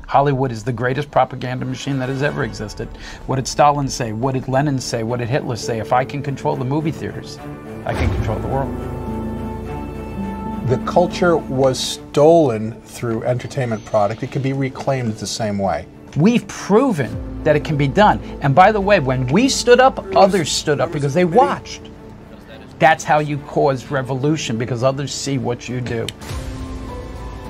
Hollywood is the greatest propaganda machine that has ever existed. What did Stalin say? What did Lenin say? What did Hitler say? If I can control the movie theaters, I can control the world. The culture was stolen through entertainment product. It can be reclaimed the same way. We've proven that it can be done. And by the way, when we stood up, others stood up because they watched. That's how you cause revolution, because others see what you do.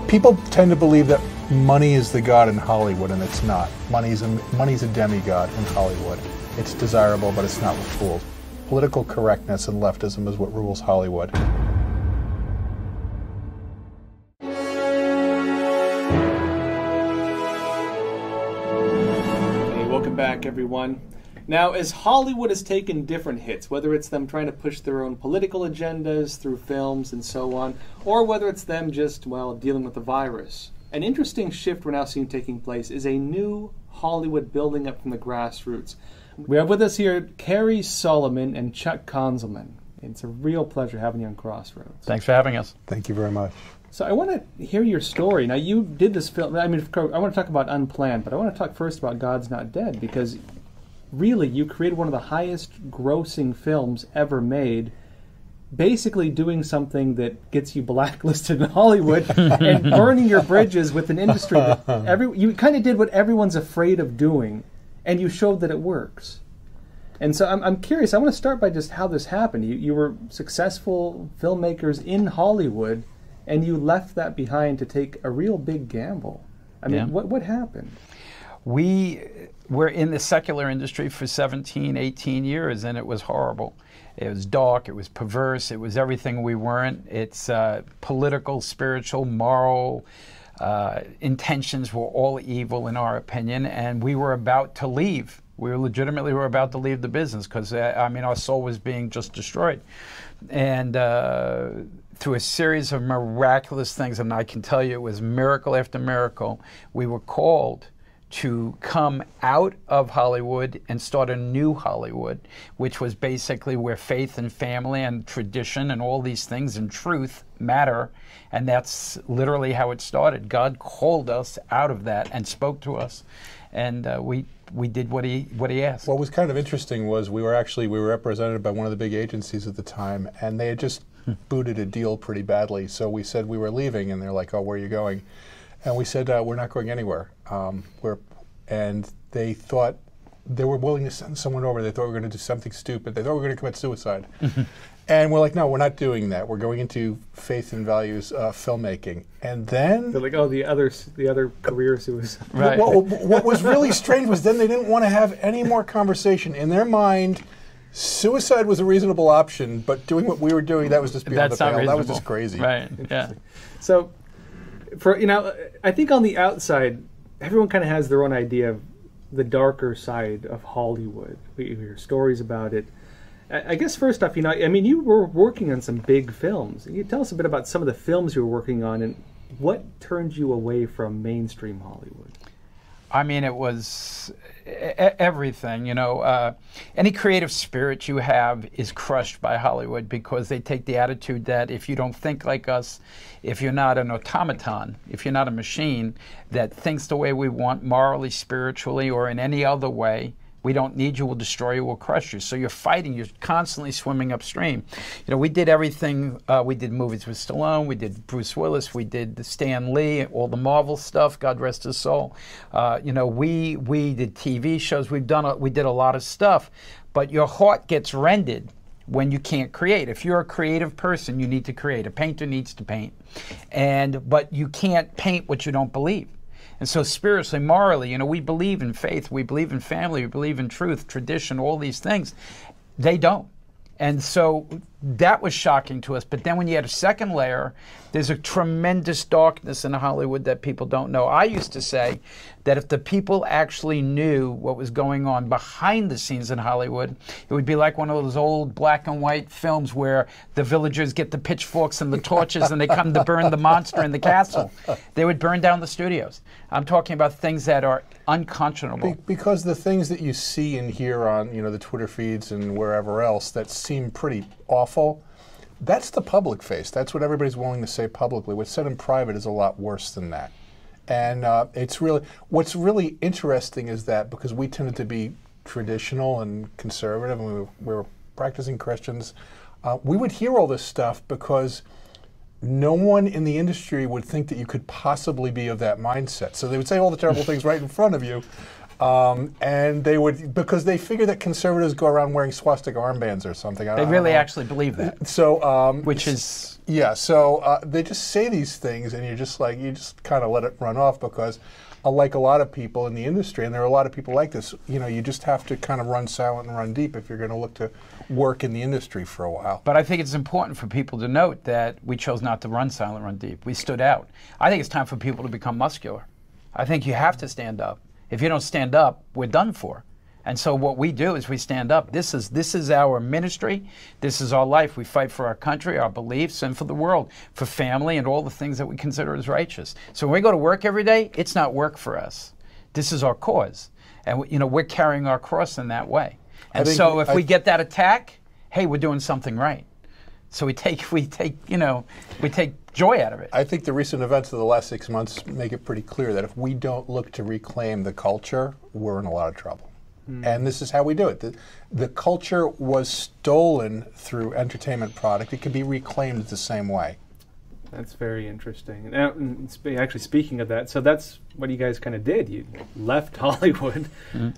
People tend to believe that money is the god in Hollywood, and it's not. Money's a demigod in Hollywood. It's desirable, but it's not what fools. Political correctness and leftism is what rules Hollywood. Welcome back, everyone. Now, as Hollywood has taken different hits, whether it's them trying to push their own political agendas through films and so on, or whether it's them just, well, dealing with the virus, an interesting shift we're now seeing taking place is a new Hollywood building up from the grassroots. We have with us here Cary Solomon and Chuck Konzelman. It's a real pleasure having you on Crossroads. Thanks for having us. Thank you very much. So I want to hear your story. Now, you did this film. I mean, I want to talk about Unplanned, but I want to talk first about God's Not Dead, because really you created one of the highest grossing films ever made, basically doing something that gets you blacklisted in Hollywood and burning your bridges with an industry that you kind of did what everyone's afraid of doing, and you showed that it works. And so I'm curious. I want to start by just how this happened. You were successful filmmakers in Hollywood, and you left that behind to take a real big gamble. I mean, what happened? We were in the secular industry for 17, 18 years, and it was horrible. It was dark, it was perverse, it was everything we weren't. It's political, spiritual, moral intentions were all evil in our opinion, and we were about to leave. We were legitimately about to leave the business because, I mean, our soul was being just destroyed. And through a series of miraculous things, and I can tell you it was miracle after miracle, we were called to come out of Hollywood and start a new Hollywood, which was basically where faith and family and tradition and all these things and truth matter. And that's literally how it started. God called us out of that and spoke to us, and we did what he asked. What was kind of interesting was we were represented by one of the big agencies at the time, and they had just booted a deal pretty badly. So we said we were leaving, and they're like, "Oh, where are you going?" And we said, "We're not going anywhere." And they thought they were willing to send someone over. They thought we were going to do something stupid. They thought we were going to commit suicide. And we're like, "No, we're not doing that. We're going into faith and values filmmaking." And then they're like, "Oh, the other career suicide." Right. What was really strange was then they didn't want to have any more conversation. In their mind, suicide was a reasonable option, but doing what we were doing, that was just beyond the pale. That was just crazy. Right. Yeah. So, I think on the outside, everyone kind of has their own idea of the darker side of Hollywood. We hear stories about it. I guess first off, you were working on some big films. Can you tell us a bit about some of the films you were working on and what turned you away from mainstream Hollywood? I mean, it was everything, any creative spirit you have is crushed by Hollywood because they take the attitude that if you don't think like us, if you're not an automaton, if you're not a machine that thinks the way we want, morally, spiritually, or in any other way, we don't need you, we'll destroy you, we'll crush you. So you're fighting, you're constantly swimming upstream. We did everything. We did movies with Stallone, we did Bruce Willis, we did the Stan Lee, all the Marvel stuff, God rest his soul. We did TV shows, we did a lot of stuff, but your heart gets rended when you can't create. If you're a creative person, you need to create. A painter needs to paint. But you can't paint what you don't believe. And so spiritually, morally, we believe in faith, we believe in family, we believe in truth, tradition, all these things. They don't. And so that was shocking to us. But then when you add a second layer, there's a tremendous darkness in Hollywood that people don't know. I used to say that if the people actually knew what was going on behind the scenes in Hollywood, it would be like one of those old black and white films where the villagers get the pitchforks and the torches and they come to burn the monster in the castle. They would burn down the studios. I'm talking about things that are unconscionable. Because the things that you see and hear on the Twitter feeds and wherever else that seem pretty awful, that's the public face. That's what everybody's willing to say publicly. What's said in private is a lot worse than that. And it's really, what's really interesting is that because we tended to be traditional and conservative, and we were practicing Christians, we would hear all this stuff because no one in the industry would think that you could possibly be of that mindset. So they would say all the terrible things right in front of you. And they would, because they figure that conservatives go around wearing swastika armbands or something. They really actually believe that. So, which is... Yeah, so they just say these things, and you're just like, you just kind of let it run off because, like a lot of people in the industry, and there are a lot of people like this, you know, you just have to kind of run silent and run deep if you're going to look to work in the industry for a while. But I think it's important for people to note that we chose not to run silent, run deep. We stood out. I think it's time for people to become muscular. I think you have to stand up. If you don't stand up, we're done for. And so what we do is we stand up. This is our ministry. This is our life. We fight for our country, our beliefs, and for the world, for family and all the things that we consider as righteous. So when we go to work every day, it's not work for us. This is our cause. And you know, we're carrying our cross in that way. And so if we get that attack, hey, we're doing something right. So we take joy out of it. I think the recent events of the last 6 months make it pretty clear that if we don't look to reclaim the culture, we're in a lot of trouble. And this is how we do it. The culture was stolen through entertainment product. It can be reclaimed the same way. That's very interesting. Now, actually, speaking of that, so that's what you guys kind of did. You left Hollywood,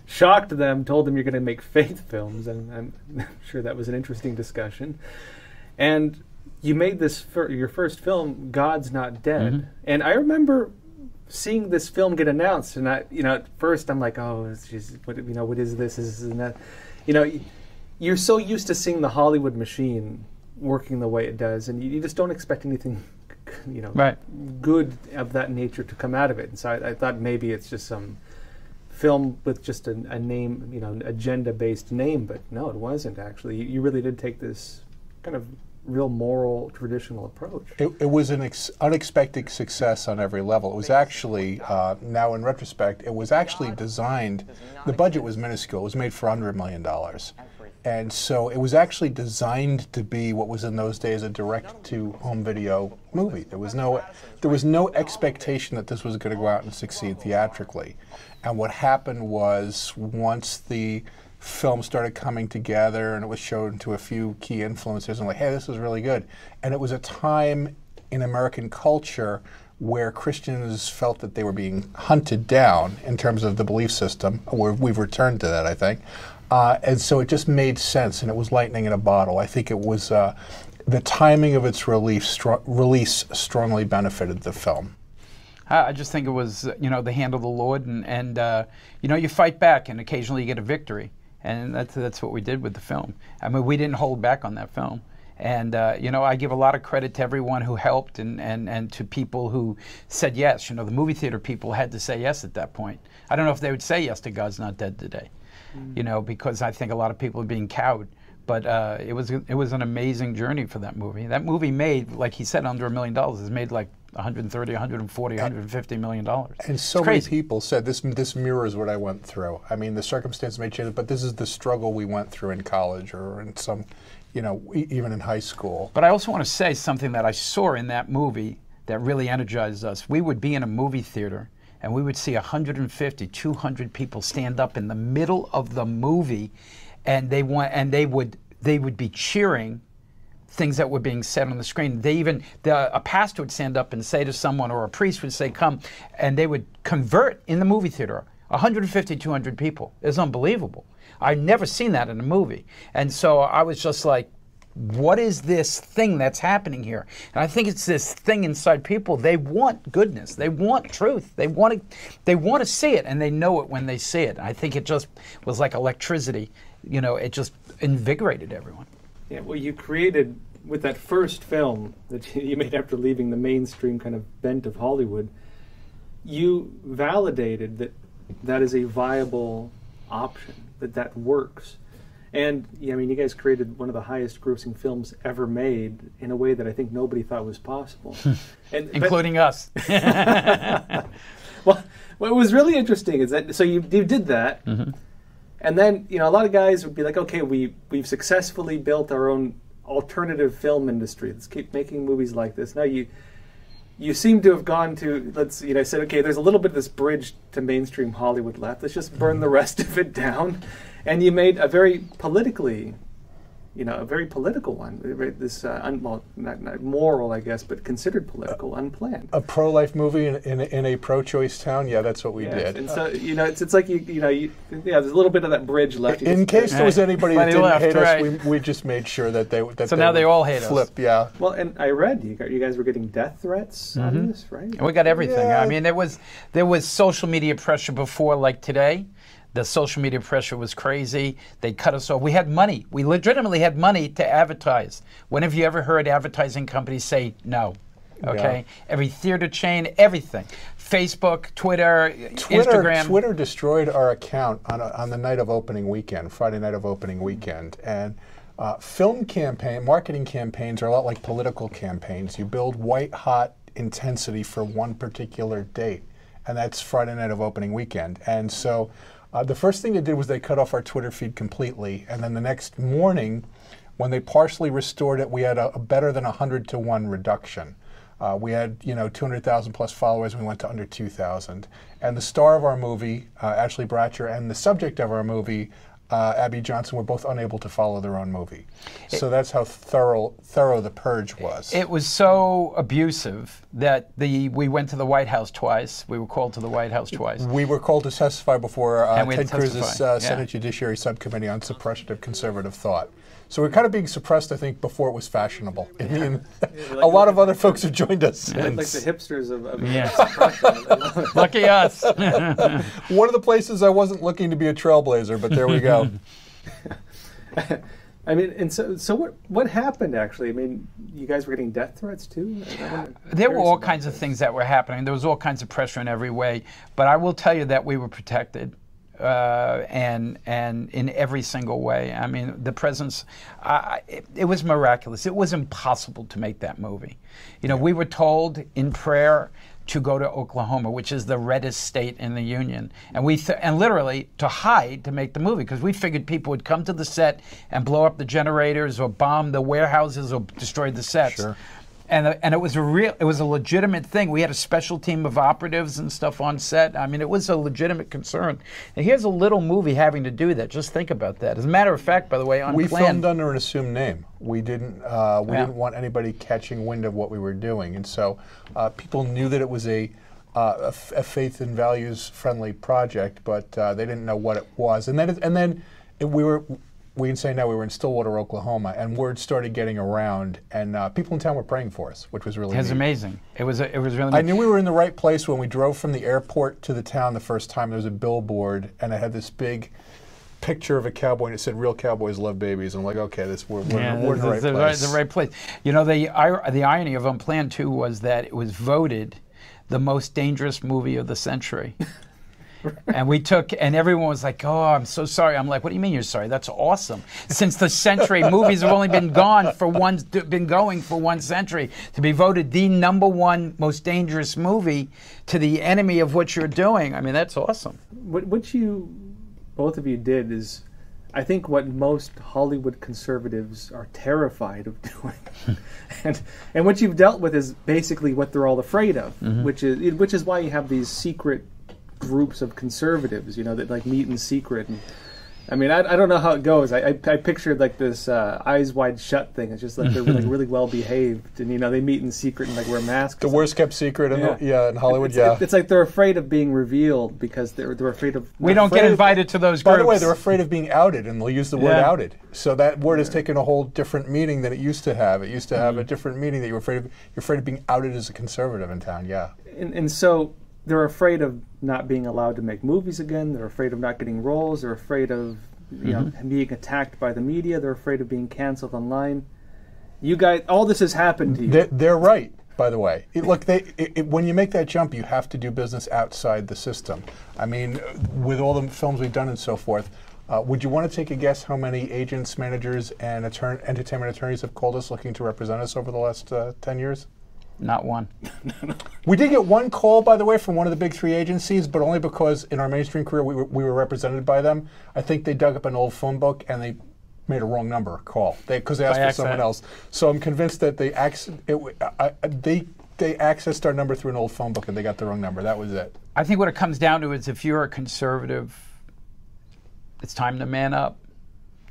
shocked them, told them you're going to make faith films, and I'm sure that was an interesting discussion. And you made this your first film, God's Not Dead. And I remember seeing this film get announced, and at first I'm like, oh, it's just, what is this? This and that. You're so used to seeing the Hollywood machine working the way it does, and you just don't expect anything, good of that nature to come out of it. And so I thought maybe it's just some film with just a name, agenda-based name, but no, it wasn't actually. You really did take this kind of real moral, traditional approach. It was an unexpected success on every level. It was actually, now in retrospect, it was actually designed, the budget was minuscule. It was made for under $1 million. And so it was actually designed to be what was in those days a direct-to-home video movie. There was no expectation that this was going to go out and succeed theatrically. And what happened was, once the film started coming together and it was shown to a few key influencers, and like, hey, this is really good. And it was a time in American culture where Christians felt that they were being hunted down in terms of the belief system. We've returned to that, I think. And so it just made sense, and it was lightning in a bottle. I think it was the timing of its release strongly benefited the film. I just think it was, the hand of the Lord, and you fight back, and occasionally you get a victory. And that's what we did with the film. I mean, we didn't hold back on that film. And, I give a lot of credit to everyone who helped and to people who said yes. The movie theater people had to say yes at that point. I don't know if they would say yes to God's Not Dead today, because I think a lot of people are being cowed. But it was an amazing journey for that movie. That movie made, like he said, under $1 million. It's made like 130, 140, 150 million dollars. And so many people said this mirrors what I went through. I mean, the circumstances may change, but this is the struggle we went through in college or in some, even in high school. But I also want to say something that I saw in that movie that really energized us. We would be in a movie theater and we would see 150, 200 people stand up in the middle of the movie, and they would be cheering things that were being said on the screen. A pastor would stand up and say to someone, or a priest would say, come, and they would convert in the movie theater. 150, 200 people. It's unbelievable. I've never seen that in a movie. And so I was just like, what is this thing that's happening here? And I think it's this thing inside people. They want goodness. They want truth. They want to see it, and they know it when they see it. I think it just was like electricity. It just invigorated everyone. Yeah, well, you created, with that first film that you made after leaving the mainstream kind of bent of Hollywood, you validated that is a viable option, that works. And, you guys created one of the highest grossing films ever made in a way that I think nobody thought was possible. Including us. Well, what was really interesting is that, so you did that, and then, a lot of guys would be like, okay, we've successfully built our own alternative film industry. Let's keep making movies like this. Now you you seem to have gone to, said, okay, there's a little bit of this bridge to mainstream Hollywood left. Let's just burn the rest of it down. And you made a very politically, a very political one. This, well, not moral, I guess, but considered political, Unplanned. A pro-life movie in a pro-choice town? Yeah, that's what we did. And so, it's like, there's a little bit of that bridge left. In case there was anybody that didn't hate us, we just made sure that they so now they all hate flip, us. Yeah. Well, and I read you guys were getting death threats on this, right? And we got everything. Yeah. I mean, there was social media pressure before, like today. The social media pressure was crazy. They cut us off. We had money. We legitimately had money to advertise. When have you ever heard advertising companies say no? Okay? Yeah. Every theater chain, everything. Facebook, Twitter, Instagram. Twitter destroyed our account on the night of opening weekend, Friday night of opening weekend. And marketing campaigns are a lot like political campaigns. You build white-hot intensity for one particular date. And that's Friday night of opening weekend. And so the first thing they did was they cut off our Twitter feed completely, and then the next morning, when they partially restored it, we had a better than 100-to-1 reduction. We had 200,000 plus followers, and we went to under 2,000. And the star of our movie, Ashley Bratcher, and the subject of our movie, Abby Johnson, were both unable to follow their own movie. So that's how thorough the purge was. It was so abusive that we went to the White House twice. We were called to the White House twice. We were called to testify before Ted Cruz's Senate Judiciary Subcommittee on Suppression of Conservative Thought. So we're kind of being suppressed, I think, before it was fashionable. I mean, a lot of other folks have joined us since. Like the hipsters of suppression. Lucky us. One of the places I wasn't looking to be a trailblazer, but there we go. I mean, and so what happened, actually? I mean, you guys were getting death threats, too? There were all kinds of things that were happening. There was all kinds of pressure in every way. But I will tell you that we were protected. And in every single way. I mean, the presence, it was miraculous. It was impossible to make that movie. We were told in prayer to go to Oklahoma, which is the reddest state in the Union, and literally to hide to make the movie, because we figured people would come to the set and blow up the generators or bomb the warehouses or destroy the sets. Sure. And it was a legitimate thing. We had a special team of operatives and stuff on set. I mean, it was a legitimate concern. And here's a little movie having to do that. Just think about that. As a matter of fact, by the way, Unplanned. We filmed under an assumed name. We didn't want anybody catching wind of what we were doing, and so people knew that it was a faith and values friendly project, but they didn't know what it was. And then we can say now we were in Stillwater, Oklahoma, and word started getting around, and people in town were praying for us, which was really neat. It was amazing. It was really neat. I knew we were in the right place when we drove from the airport to the town the first time. There was a billboard, and it had this big picture of a cowboy, and it said, "Real cowboys love babies." And I'm like, okay, we're in the right place. The right place. The irony of Unplanned, too, was that it was voted the most dangerous movie of the century. And everyone was like, "Oh, I'm so sorry." I'm like, "What do you mean you're sorry? That's awesome." Since the century, movies have only been going for one century. To be voted the #1 most dangerous movie to the enemy of what you're doing, I mean, that's awesome. What you both of you did is, I think, what most Hollywood conservatives are terrified of doing, and what you've dealt with is basically what they're all afraid of, which is why you have these secret groups of conservatives, that like meet in secret. And I mean, I don't know how it goes. I pictured like this Eyes Wide Shut thing. It's just like they're really well behaved, and they meet in secret and like wear masks. The worst kept secret in Hollywood. It's like they're afraid of being revealed because they're afraid of. We don't get invited to those groups. By the way, they're afraid of being outed, and they'll use the word outed. So that word has taken a whole different meaning than it used to have. It used to have a different meaning that you're afraid of being outed as a conservative in town. Yeah. And so they're afraid of not being allowed to make movies again. They're afraid of not getting roles. They're afraid of being attacked by the media. They're afraid of being canceled online. You guys, all this has happened to you. They're right, by the way. Look, when you make that jump, you have to do business outside the system. I mean, with all the films we've done and so forth, would you want to take a guess how many agents, managers, and entertainment attorneys have called us looking to represent us over the last 10 years? Not one. We did get one call, by the way, from one of the big 3 agencies, but only because in our mainstream career we were represented by them. I think they dug up an old phone book and they made a wrong number call because they asked for someone else. So I'm convinced that they they accessed our number through an old phone book and they got the wrong number. That was it. I think what it comes down to is if you're a conservative, it's time to man up.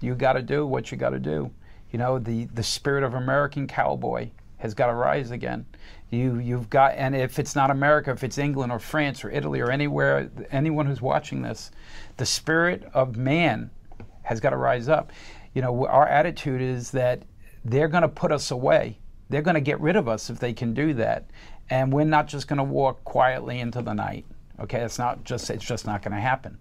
You got to do what you got to do. You know, the spirit of American cowboy has got to rise again. You've got, and if it's not America, if it's England or France or Italy or anywhere, anyone who's watching this, the spirit of man has got to rise up. You know, our attitude is that they're going to put us away. They're going to get rid of us if they can do that. And we're not just going to walk quietly into the night. Okay, it's just not going to happen.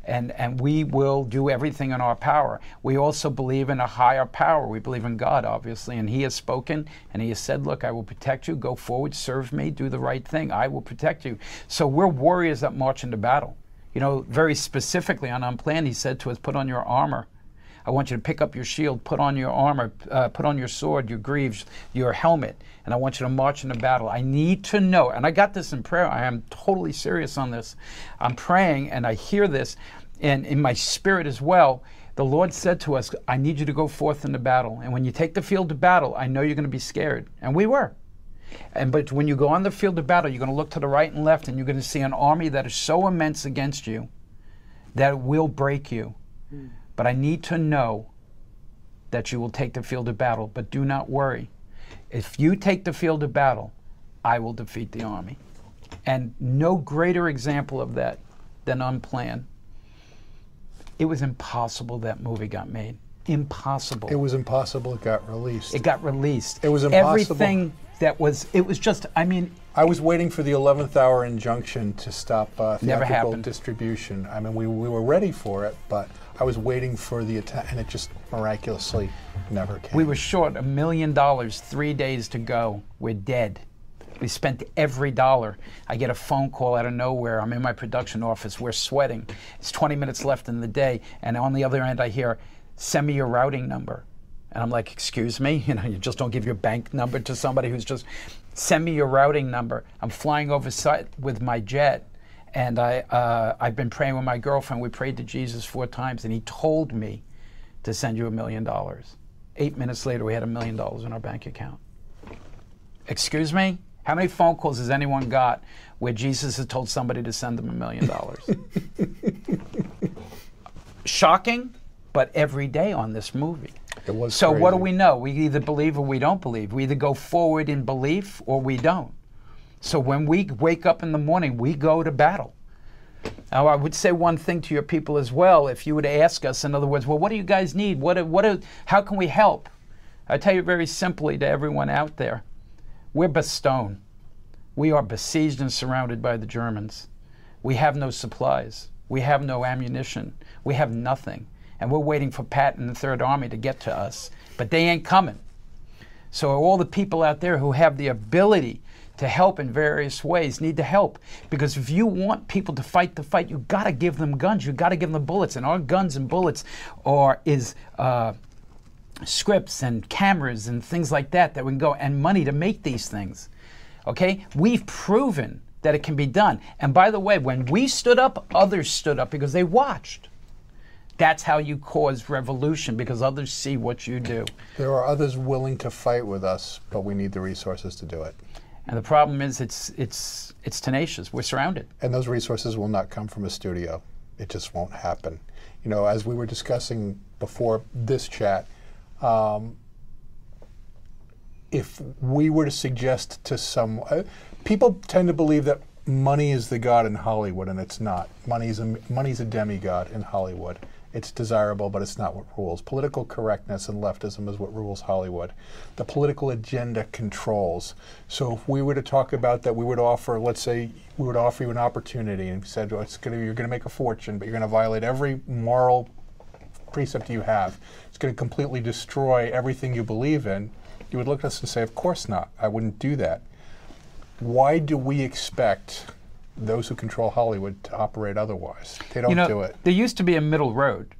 And we will do everything in our power. We also believe in a higher power. We believe in God, obviously, and He has spoken, and He has said, look, I will protect you. Go forward, serve me, do the right thing. I will protect you. So we're warriors that march into battle. You know, very specifically on Unplanned, He said to us, put on your armor. I want you to pick up your shield, put on your armor, put on your sword, your greaves, your helmet, and I want you to march into battle. I need to know, and I got this in prayer. I am totally serious on this. I'm praying, and I hear this, and in my spirit as well, the Lord said to us, I need you to go forth into battle. And when you take the field of battle, I know you're going to be scared. And we were. But when you go on the field of battle, you're going to look to the right and left, and you're going to see an army that is so immense against you that it will break you. But I need to know that you will take the field of battle. But do not worry. If you take the field of battle, I will defeat the army. And no greater example of that than Unplanned. It was impossible that movie got made. Impossible. It was impossible it got released. It got released. It was impossible. Everything that was, it was just, I mean. I was waiting for the 11th hour injunction to stop never theatrical happened. distribution. I mean, we were ready for it, but I was waiting for the attack, and it just miraculously never came. We were short $1 million, 3 days to go. We're dead. We spent every dollar. I get a phone call out of nowhere. I'm in my production office. We're sweating. It's 20 minutes left in the day. And on the other end, I hear, send me your routing number. And I'm like, excuse me? You know, you just don't give your bank number to somebody who's just, send me your routing number. I'm flying overseas with my jet. And I've been praying with my girlfriend. We prayed to Jesus 4 times. And He told me to send you $1 million. 8 minutes later, we had $1 million in our bank account. Excuse me? How many phone calls has anyone got where Jesus has told somebody to send them $1 million? Shocking, but every day on this movie. It was so crazy. What do we know? We either believe or we don't believe. We either go forward in belief or we don't. So when we wake up in the morning, we go to battle. Now, I would say one thing to your people as well. If you were to ask us, in other words, well, what do you guys need? How can we help? I tell you very simply to everyone out there, we're Bastogne. We are besieged and surrounded by the Germans. We have no supplies. We have no ammunition. We have nothing. And we're waiting for Pat and the Third Army to get to us. But they ain't coming. So all the people out there who have the ability to help in various ways need to help. Because if you want people to fight the fight, you've got to give them guns. You've got to give them bullets. And our guns and bullets is scripts and cameras and things like that we can go, and money to make these things. Okay? We've proven that it can be done. And by the way, when we stood up, others stood up because they watched. That's how you cause revolution, because others see what you do. There are others willing to fight with us, but we need the resources to do it. And the problem is it's tenacious. We're surrounded. And those resources will not come from a studio. It just won't happen. You know, as we were discussing before this chat, if we were to suggest to some, people tend to believe that money is the god in Hollywood, and it's not. Money's a demigod in Hollywood. It's desirable, but it's not what rules. Political correctness and leftism is what rules Hollywood. The political agenda controls. So if we were to talk about that, we would offer, let's say, we would offer you an opportunity and said, well, you're going to make a fortune, but you're going to violate every moral precept you have. It's going to completely destroy everything you believe in. You would look at us and say, of course not. I wouldn't do that. Why do we expect those who control Hollywood to operate otherwise? They don't do it. There used to be a middle road.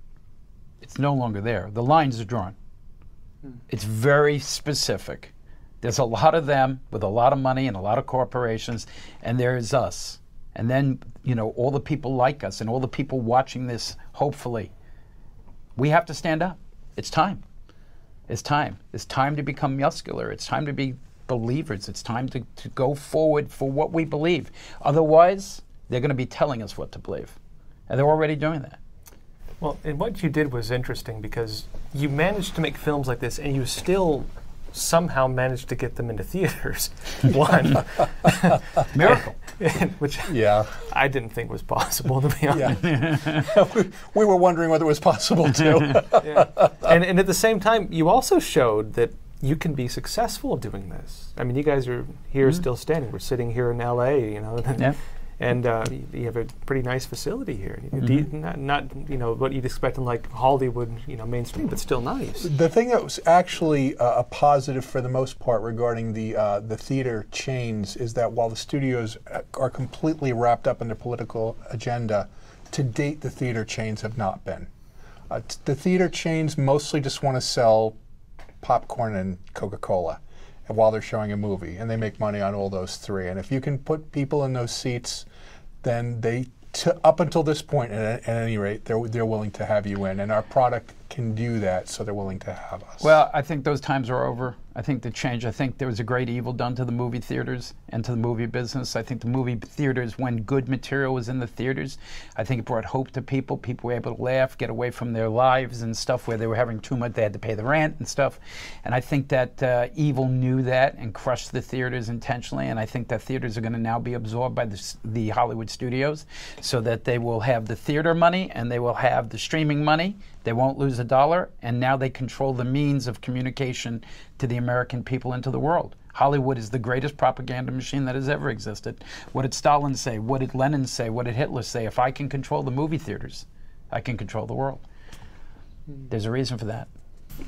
It's no longer there. The lines are drawn. It's very specific. There's a lot of them with a lot of money and a lot of corporations, and there is us. And then, you know, all the people like us and all the people watching this, hopefully. We have to stand up. It's time. It's time. It's time to become muscular. It's time to be believers. It's time to go forward for what we believe. Otherwise, they're going to be telling us what to believe. And they're already doing that. Well, and what you did was interesting because you managed to make films like this and you still somehow managed to get them into theaters. One. Miracle. Which Yeah. I didn't think was possible, to be honest. Yeah. we were wondering whether it was possible too. Yeah. And at the same time, you also showed that you can be successful doing this. I mean, you guys are here still standing. We're sitting here in L.A., you know. Yeah. And you have a pretty nice facility here. Not you know what you'd expect in like Hollywood, you know, mainstream, but still nice. The thing that was actually a positive for the most part regarding the theater chains is that while the studios are completely wrapped up in their political agenda, to date the theater chains have not been. The theater chains mostly just want to sell popcorn and Coca-Cola while they're showing a movie, and they make money on all those three. And if you can put people in those seats, then they, up until this point, at any rate, they're willing to have you in. And our product can do that, so they're willing to have us. Well, I think those times are over. I think the change, I think there was a great evil done to the movie theaters and to the movie business. I think the movie theaters, when good material was in the theaters, I think it brought hope to people. People were able to laugh, get away from their lives and stuff where they were having too much, they had to pay the rent and stuff. And I think that evil knew that and crushed the theaters intentionally. And I think that theaters are going to now be absorbed by the Hollywood studios so that they will have the theater money and they will have the streaming money. They won't lose a dollar, and now they control the means of communication to the American people and to the world. Hollywood is the greatest propaganda machine that has ever existed. What did Stalin say? What did Lenin say? What did Hitler say? If I can control the movie theaters, I can control the world. There's a reason for that.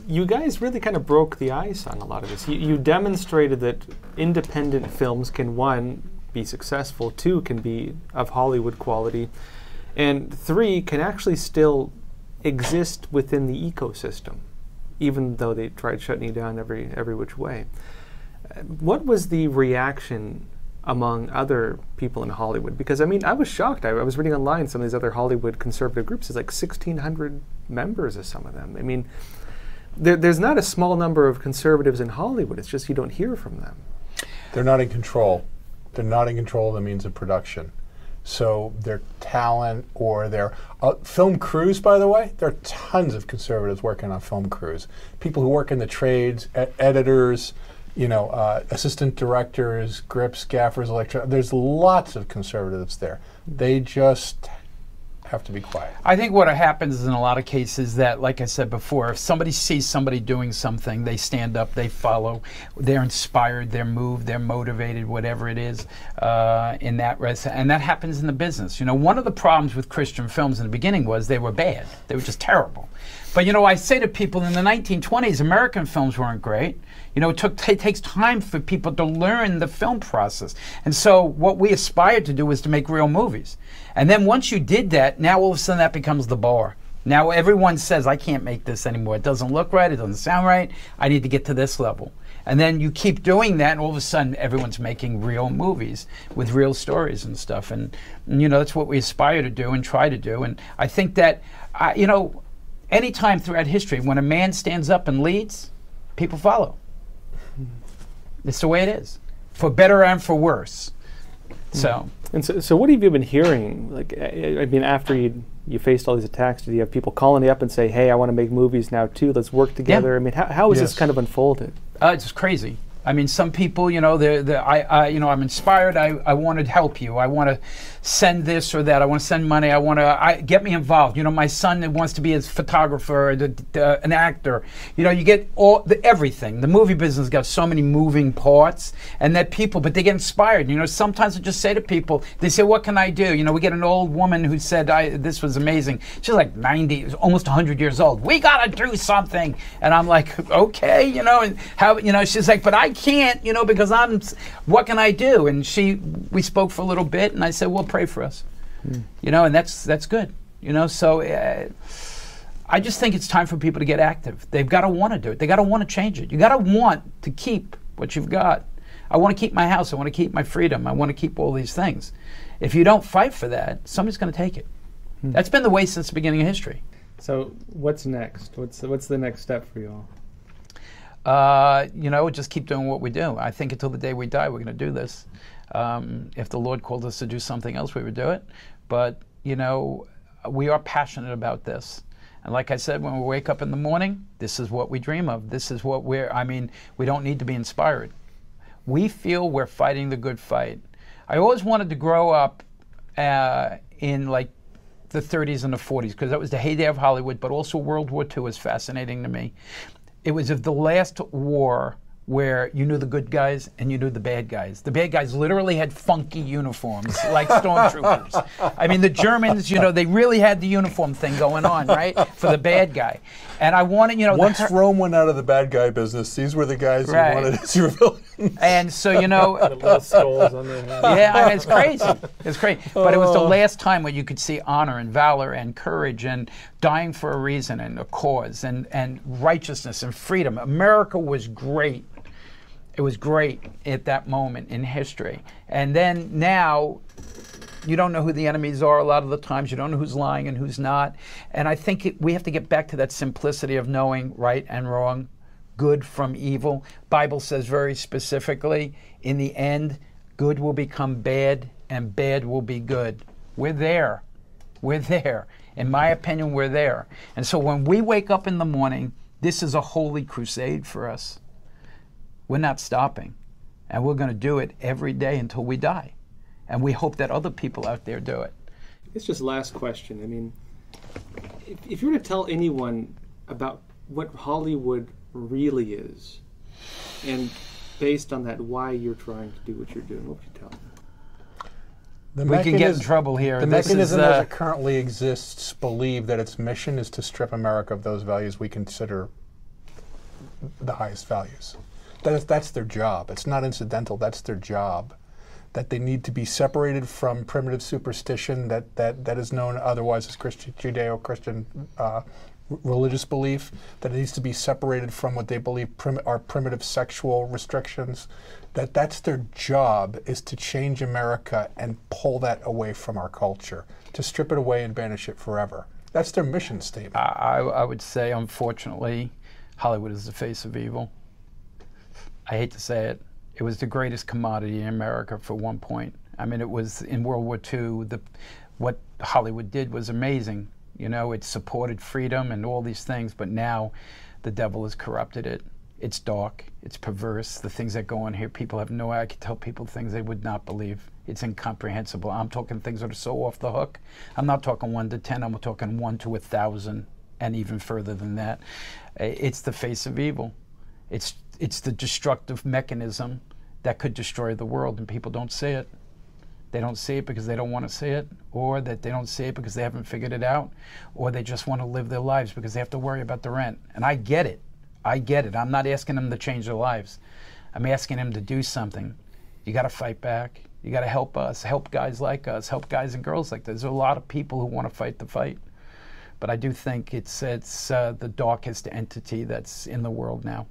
You guys really kind of broke the ice on a lot of this. You demonstrated that independent films can, one, be successful, two, can be of Hollywood quality, and three, can actually still exist within the ecosystem, even though they tried shutting you down every which way. What was the reaction among other people in Hollywood? Because I mean, I was shocked. I was reading online some of these other Hollywood conservative groups. It's like 1,600 members of some of them. I mean, there's not a small number of conservatives in Hollywood. It's just you don't hear from them. They're not in control. They're not in control of the means of production. So their talent or their film crews, by the way, there are tons of conservatives working on film crews. People who work in the trades, editors, you know, assistant directors, grips, gaffers, there's lots of conservatives there. They just have to be quiet. I think what happens is in a lot of cases that, like I said before, if somebody sees somebody doing something, they stand up, they follow, they're inspired, they're moved, they're motivated, whatever it is, in that and that happens in the business. You know, one of the problems with Christian films in the beginning was they were bad. They were just terrible. But you know, I say to people, in the 1920s, American films weren't great. You know, it takes time for people to learn the film process. And so what we aspired to do was to make real movies. And then once you did that, now all of a sudden that becomes the bar. Now everyone says, I can't make this anymore. It doesn't look right. It doesn't sound right. I need to get to this level. And then you keep doing that, and all of a sudden everyone's making real movies with real stories and stuff. And you know, that's what we aspire to do and try to do. And I think that, you know, anytime throughout history, when a man stands up and leads, people follow. It's the way it is, for better and for worse. So, and so what have you been hearing? Like, I mean, after you faced all these attacks, did you have people calling you up and say, "Hey, I want to make movies now too. Let's work together"? Yeah. I mean, how has this kind of unfolded? It's crazy. I mean, some people, you know, you know, I'm inspired. I want to help you. I want to send this or that. I want to send money. I want to get me involved. You know, my son wants to be a photographer, an actor. You know, you get everything. The movie business got so many moving parts, and that people, but they get inspired. You know, sometimes I just say to people, they say, "What can I do?" You know, we get an old woman who said, "This was amazing." She's like 90, almost 100 years old. We got to do something, and I'm like, "Okay," you know, and how, you know, she's like, "But I can't, you know, because what can I do?" And we spoke for a little bit, and I said, "Well, pray for us." You know, and that's good. You know, so I just think it's time for people to get active. They've got to want to do it. They got to want to change it. You got to want to keep what you've got. I want to keep my house. I want to keep my freedom. I want to keep all these things. If you don't fight for that, somebody's going to take it. That's been the way since the beginning of history. So what's next? What's the next step for you all? You know, just keep doing what we do. I think until the day we die, we're going to do this. If the Lord called us to do something else, we would do it. But, you know, we are passionate about this. And like I said, when we wake up in the morning, this is what we dream of. This is what I mean, we don't need to be inspired. We feel we're fighting the good fight. I always wanted to grow up in like the 30s and the 40s, because that was the heyday of Hollywood, but also World War II is fascinating to me. It was of the last war where you knew the good guys and you knew the bad guys. The bad guys literally had funky uniforms, like stormtroopers. I mean, the Germans, you know, they really had the uniform thing going on, right, for the bad guy. And I wanted, you know... Once Rome went out of the bad guy business, these were the guys who wanted as your villains. And so, you know... The little skulls on their head. Yeah, I mean, it's crazy. It's crazy. But it was the last time where you could see honor and valor and courage and dying for a reason and a cause and righteousness and freedom. America was great. It was great at that moment in history. And then now, you don't know who the enemies are a lot of the times. You don't know who's lying and who's not. And I think we have to get back to that simplicity of knowing right and wrong, good from evil. Bible says very specifically, in the end, good will become bad and bad will be good. We're there. We're there. In my opinion, we're there. And so when we wake up in the morning, this is a holy crusade for us. We're not stopping, and we're going to do it every day until we die. And we hope that other people out there do it. It's just last question. I mean, if you were to tell anyone about what Hollywood really is, and based on that, why you're trying to do what you're doing, what would you tell them? We can get in trouble here. The mechanism as it currently exists believe that its mission is to strip America of those values we consider the highest values. That's their job. It's not incidental. That's their job. That they need to be separated from primitive superstition that is known otherwise as Judeo-Christian religious belief. That it needs to be separated from what they believe are primitive sexual restrictions. That's their job, is to change America and pull that away from our culture, to strip it away and banish it forever. That's their mission statement. I would say, unfortunately, Hollywood is the face of evil. I hate to say it. It was the greatest commodity in America for one point. I mean, it was in World War II. What Hollywood did was amazing. You know, it supported freedom and all these things, but now the devil has corrupted it. It's dark. It's perverse. The things that go on here, people have no idea. I can tell people things they would not believe. It's incomprehensible. I'm talking things that are so off the hook. I'm not talking 1 to 10. I'm talking 1 to 1,000 and even further than that. It's the face of evil. It's the destructive mechanism that could destroy the world, and people don't see it. They don't see it because they don't want to see it, or that they don't see it because they haven't figured it out, or they just want to live their lives because they have to worry about the rent. And I get it. I get it. I'm not asking them to change their lives. I'm asking them to do something. You got to fight back. You got to help us, help guys like us, help guys and girls like this. There's a lot of people who want to fight the fight. But I do think it's the darkest entity that's in the world now.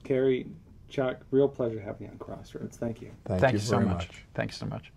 Cary, Chuck, real pleasure having you on Crossroads. Thank you. Thank you so very much. much. Thanks so much.